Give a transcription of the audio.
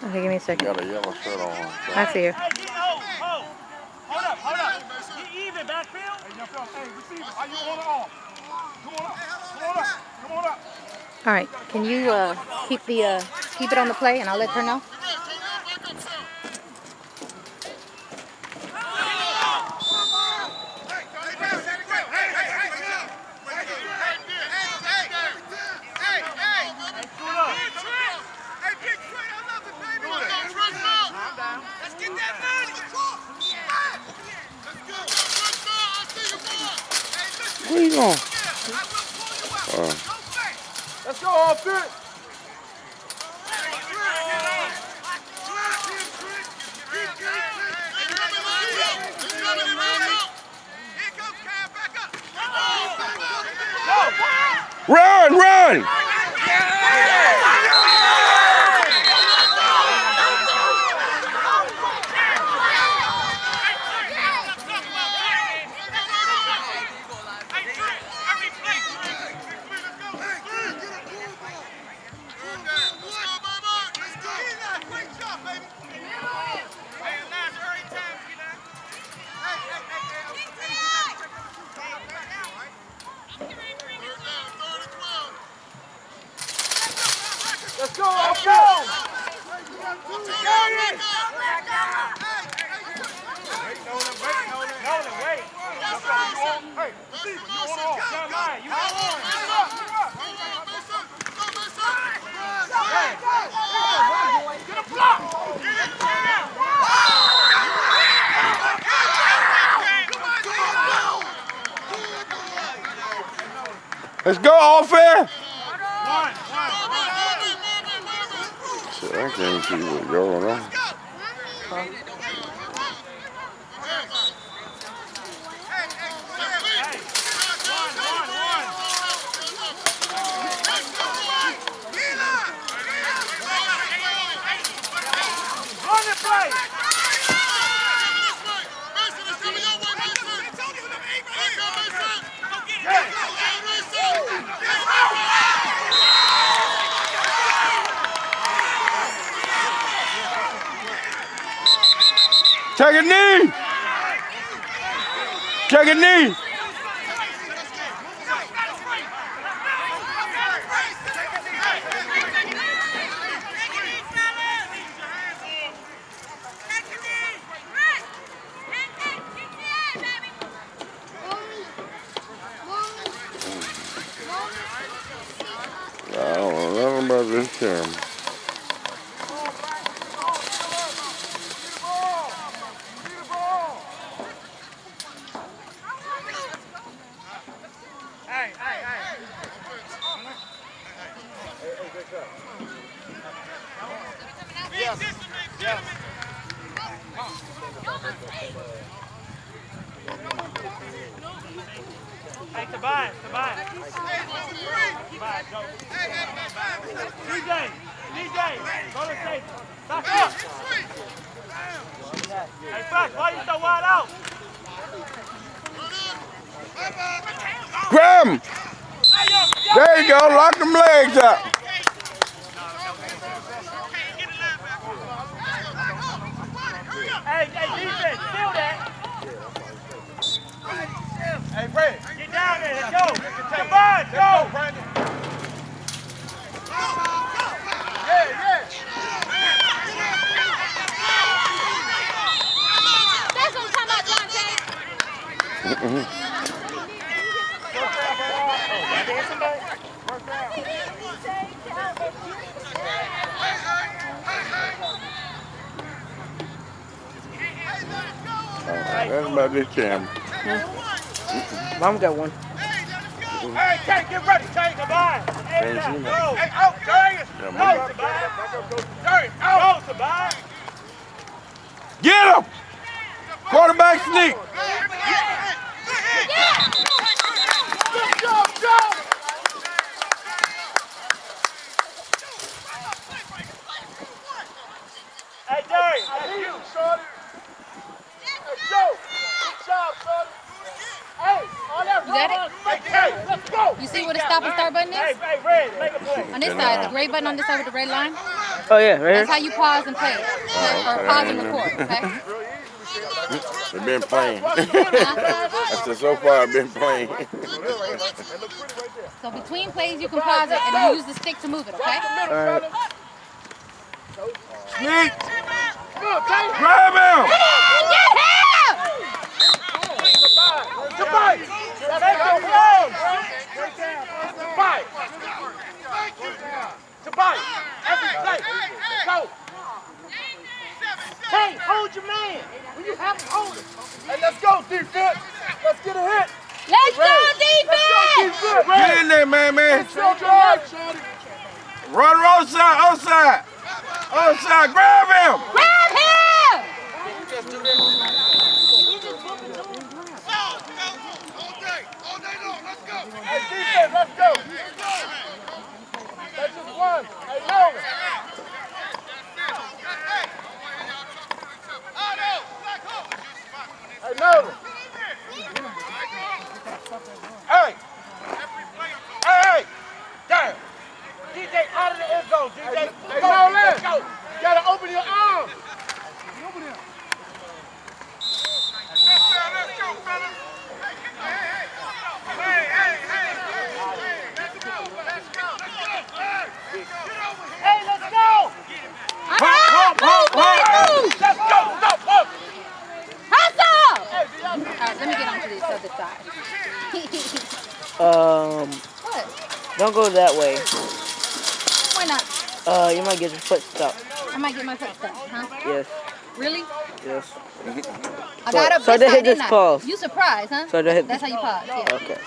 Okay, give me a second. Got a yellow shirt on. So. I see her. Hold up. Get even, backfield. Hey, receiver, are you on or off? Come on up. All right, can you keep it on the play, and I'll let her know. Where you going? Let's go, offense. Run! Let's go, let's go! Wait. Hey, receiver, you on off. Young man, you on off. Get a block! Let's go, offense! One. Shit, I can't see what's going on. Run the play! Take a knee! Take a knee! I don't know nothing about this camera. Hey, Tobias. DJ, go to safety. Back up. Hey, Fox, why you so wide out? Grab him! There you go, lock them legs up. Hey, defense, steal that. Hey, Fred. Get down there, let's go. Come on, go. Yeah. That's what I'm talking about, Dante. That's about this camera. Mom got one. Hey, Kate, get ready. Kate, goodbye. Hey, Can't see me. Hey, out, Darius. Yeah, Go, Tobias. Darius, out. Go, Tobias. Get him! Quarterback sneak! Go. Hey, Darius, that's you, shorty. Hey, Joe. Good job, shorty. Hey, all that You got it? Hey, let's go. You see where the stop and start button is? Hey, Red, make a play. On this side, the gray button on this side with the red line. Oh yeah, right That's here. how you pause and play it. Okay? Or pause and record, okay? They've been playing. Huh? I said, so far I've been playing. So between plays, you can pause it and then use the stick to move it, okay? All right. Sneak. Grab him. Get him! To bite. That's your flag. To bite. To bite. Every play. Go. Hey, hold your man. When you have to hold it. Hey, let's go, defense. Let's get a hit. Let's go, defense! Get in there, man. It's your drive. Run outside. Outside. Grab him. Grab him! Hey, defense, let's go. That's just one. Hey, Nolan. Hey, Nolan. Hey. Hey. Damn. DJ out of the end zone, DJ. Hey, Nolan. Let's go. You gotta open your arms. Open him. Let's go, fellas. Hey, let's go. Let's go. Hey, let's go. Move! Let's go. Stop. Up. Hustle! Alright, let me get onto this other side. What? Don't go that way. Why not? You might get your foot stuck. I might get my foot stuck, huh? Yes. Really? Yes. I got up So this they side, just didn't I? pause. You surprised, huh? So they hit That's how you pause, yeah. Okay.